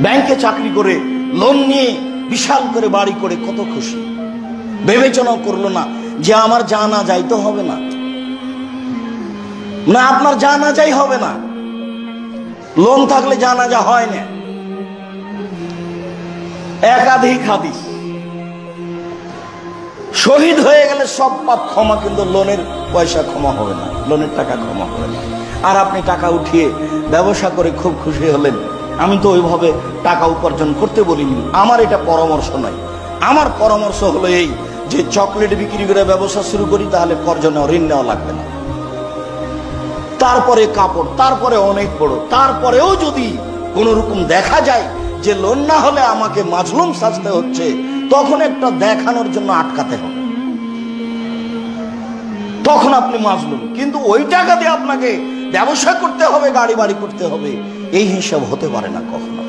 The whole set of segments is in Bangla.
ব্যাংকে চাকরি করে লোন নিয়ে বিশাল করে বাড়ি করে কত খুশি, বিবেচনাও করলো না যে আমার জানা যাই তো হবে না, না আপনার জানা যাই হবে না, লোন থাকলে জানাজা হয় না। একাধিক হাদিস, শহীদ হয়ে গেলে সব পাপ ক্ষমা, কিন্তু লোনের পয়সা ক্ষমা হবে না, লোনের টাকা ক্ষমা হবে না। আর আপনি টাকা উঠিয়ে ব্যবসা করে খুব খুশি হলেন। আমি তো ওইভাবে টাকা উপার্জন করতে বলিনি, আমার এটা পরামর্শ নয়। আমার পরামর্শ হলো এই যে চকলেট বিক্রি করে ব্যবসা শুরু করি, তাহলে কর্জনে ঋণ নেওয়া লাগবে না। তারপরে কাপড়, তারপরে অনেক বড়, তারপরেও যদি কোন রকম দেখা যায় যে লোন না হলে আমাকে মাজলুম সাজতে হচ্ছে, তখন একটা দেখানোর জন্য আটকাতে হবে, তখন আপনি মাজলুম। কিন্তু ওই টাকা দিয়ে আপনাকে ব্যবসা করতে হবে, গাড়ি বাড়ি করতে হবে, এই হিসাব হতে পারে না কখনো।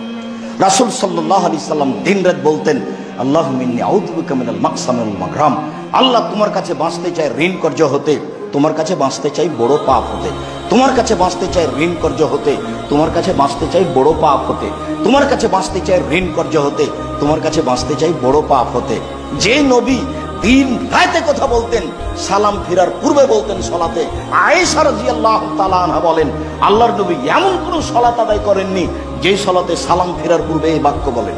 রাসূল সাল্লাল্লাহু আলাইহি সাল্লাম দিনরাত বলতেন, আল্লাহুম্মা ইন্নী আউযু বিকা মিনাল মাকসামি ওয়াল মাগরাম। আল্লাহ, তোমার কাছে বাঁচতে চাই ঋণ কর্জ হতে, তোমার কাছে বাঁচতে চাই বড় পাপ হতে, তোমার কাছে বাঁচতে চাই ঋণ কর্জ হতে, তোমার কাছে বাঁচতে চাই বড় পাপ হতে, তোমার কাছে বাঁচতে চাই ঋণ কর্জ হতে, তোমার কাছে বাঁচতে চাই বড় পাপ হতে। যে নবী দিন রাতে কথা বলতেন, সালাম ফিরার পূর্বে বলতেন সলাতে। আয়েশা রাদিয়াল্লাহু তাআলা আনহা বলেন, আল্লাহর নবী এমন কোন সলাত আদায় করেননি যে সলাতে সালাম ফিরার পূর্বে এই বাক্য বলেন।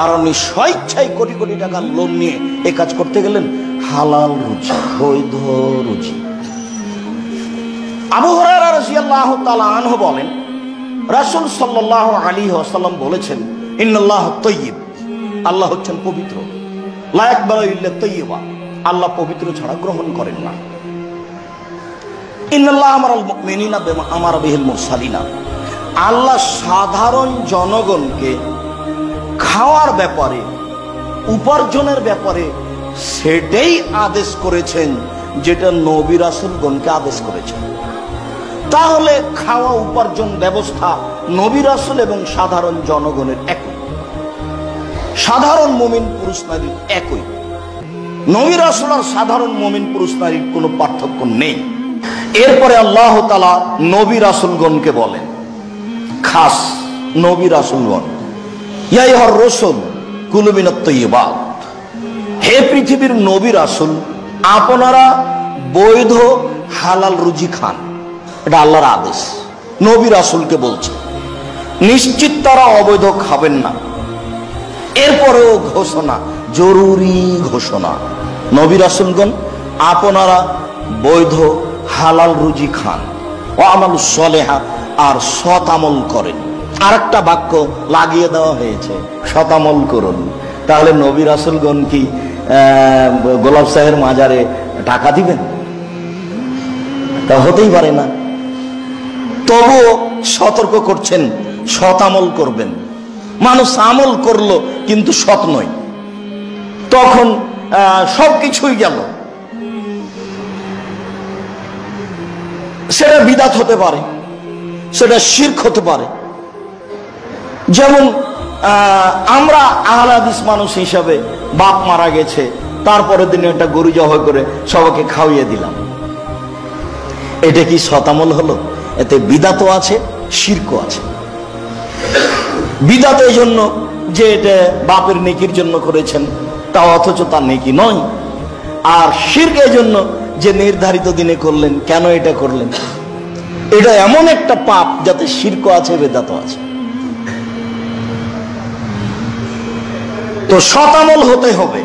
আর উনি স্বেচ্ছায় কোটি কোটি টাকার লোন নিয়ে এই কাজ করতে গেলেন। হালাল রুজি, বৈধ রুজি। আবু হুরায়রা রাদিয়াল্লাহু তাআলা আনহু বলেন, রাসূল সাল্লাল্লাহু আলাইহি ওয়াসাল্লাম বলেছেন, ইন্নাল্লাহ তাইয়্যিব, আল্লাহ হচ্ছেন পবিত্র, লা ইয়াকবালু ইল্লা তাইয়্যিবা, আল্লাহ পবিত্র ছাড়া গ্রহণ করেন না। ইন্নাল্লাহ আমারাল মুমিনিনা বিমা আমারা বিহিল মুরসালিনা, আল্লাহ সাধারণ জনগণকে খাওয়ার ব্যাপারে, উপার্জনের ব্যাপারে সেটাই আদেশ করেছেন যেটা নবী রাসূলগণকে আদেশ করেছেন। তাহলে খাওয়া উপার্জন ব্যবস্থা নবী রাসূল এবং সাধারণ জনগণের একই, সাধারণ মুমিন পুরুষ নারীর একই। নবী রাসূল আর সাধারণ মুমিন পুরুষ নারীর কোনো পার্থক্য নেই। এরপরে আল্লাহ তাআলা নবী রাসূলগণকে বলেন, খাস নবী রাসূলগণ, ইয়া আইয়ুহার রাসূল কুলু মিনাত তাইয়্যিবাত, হে পৃথিবীর নবী রাসূল, আপনারা বৈধ হালাল রুজি খান। এটা আল্লাহর আদেশ, নবী রাসূলকে বলছে। নিশ্চিত তারা অবৈধ খাবেন না। এরপরেও ঘোষণা, জরুরি ঘোষণা, নবী রাসূলগণ আপনারা বৈধ হালাল রুজি খান, ও আমালুস সলিহা, আর সৎ আমল করেন। আরেকটা বাক্য লাগিয়ে দেওয়া হয়েছে, সৎ আমল করুন। তাহলে নবী রাসূলগণ কি গোলাপ সাহেবের মাজারে টাকা দিবেন? তা হতেই পারে না। তবুও সতর্ক করছেন, সৎ আমল করবেন। মানুষ আমল করলো কিন্তু সৎ নয়, তখন সবকিছুই গেল। সেটা বিদআত হতে পারে, সেটা শিরক হতে পারে। যেমন আমরা আহলে হাদিস মানুষ হিসাবে বাপ মারা গেছে, তারপরের দিনে একটা গরু জবাই করে সবাইকে খাওয়িয়ে দিলাম, এটা কি সৎ আমল হলো? এতে বিদআতও আছে, শিরকও আছে। বিদআত এই জন্য যে এটা বাপের নেকির জন্য করেছেন, তা অথচ তার নেকি নয়। আর শিরক এই জন্য যে নির্ধারিত দিনে করলেন, কেন এটা করলেন? এটা এমন একটা পাপ যাতে শিরকও আছে, বিদআতও আছে। তো সৎ আমল হতে হবে।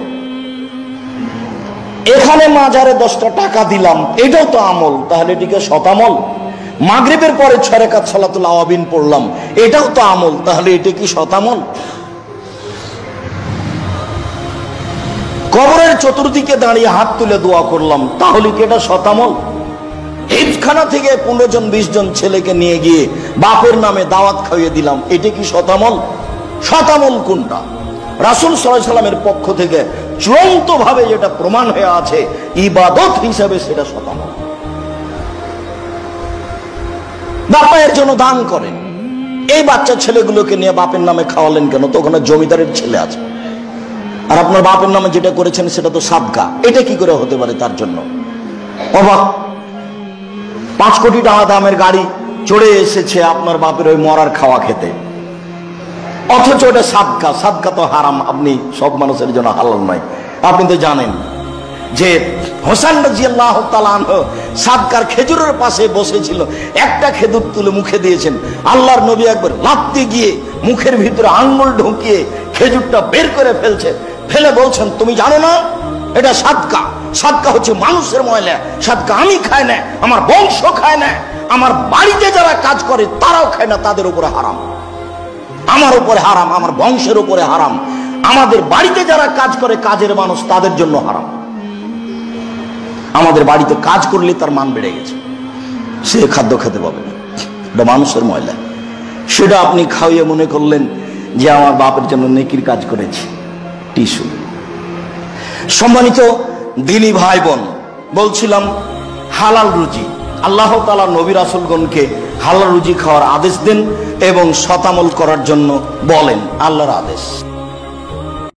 এখানে মাজারে 10টা টাকা দিলাম, এটাও তো আমল, তাহলে এটিকে সৎ আমল। মাগরিবের পরে 6 রাকাত সালাতুল আওয়াবিন পড়লাম, এটাও তো আমল, তাহলে এটা কি সৎ আমল? কবরের চতুর্দিকে দাঁড়িয়ে হাত তুলে দোয়া করলাম, তাহলে কি এটা সৎ আমল? হিফখানা থেকে 15 জন 20 জন ছেলেকে নিয়ে গিয়ে বাপের নামে দাওয়াত খাইয়ে দিলাম, এটা কি সৎ আমল? সৎ আমল কোনটা? রাসূল সাল্লাল্লাহু আলাইহি সাল্লামের পক্ষ থেকে চূড়ান্ত ভাবে যেটা প্রমাণ হয়ে আছে ইবাদত হিসাবে, সেটা সৎ আমল। বাপের জন্য দান করেন, এই বাচ্চা ছেলেগুলোকে নিয়ে বাপের নামে খাওয়ালেন কেন? তো ওখানে জমিদারের ছেলে আছে, আর আপনার বাপের নামে যেটা করেছেন সেটা তো সাদকা, এটা কি করে হতে পারে? তার জন্য অবাক। 5 কোটি টাকা দামের গাড়ি চড়ে এসেছে আপনার বাপের ওই মরার খাওয়া খেতে, অথচ ওটা সাদকা। সাদকা তো হারাম, আপনি সব মানুষের জন্য হালাল নয়। আপনি তো জানেন যে হোসেন রাদিয়াল্লাহু তাআলা আনহু সাদকার খেজুরের পাশে বসেছিল, একটা খেজুর তুলে মুখে দিয়েছেন, আল্লাহর নবী একবার লাফতে গিয়ে মুখের ভিতরে আঙ্গুল ঢুকিয়ে খেজুরটা বের করে ফেলে বলছেন, তুমি জানো না এটা সাদকা? সাদকা হচ্ছে মানুষের ময়লা। সাদকা আমি খাই না, আমার বংশ খায় না, আমার বাড়িতে যারা কাজ করে তারাও খায় না, তাদের উপরে হারাম। আমার উপরে হারাম, আমার বংশের উপরে হারাম, আমাদের বাড়িতে যারা কাজ করে কাজের মানুষ তাদের জন্য হারাম। আমাদের বাড়িতে কাজ করলে তার মান বেড়ে গেছে, সে খাদ্য খেতে পাবে না, এটা মানুষের ময়লা। সেটা আপনি খাওয়িয়ে মনে করলেন যে আমার বাপের জন্য নেকির কাজ করেছি। টিস্যু। সম্মানিত দিনী ভাই বোন, বলছিলাম হালাল রুজি, আল্লাহ তাআলা নবী রাসূলগণকে হালাল রুজি খাওয়ার আদেশ দেন এবং শতামল করার জন্য বলেন, আল্লাহর আদেশ।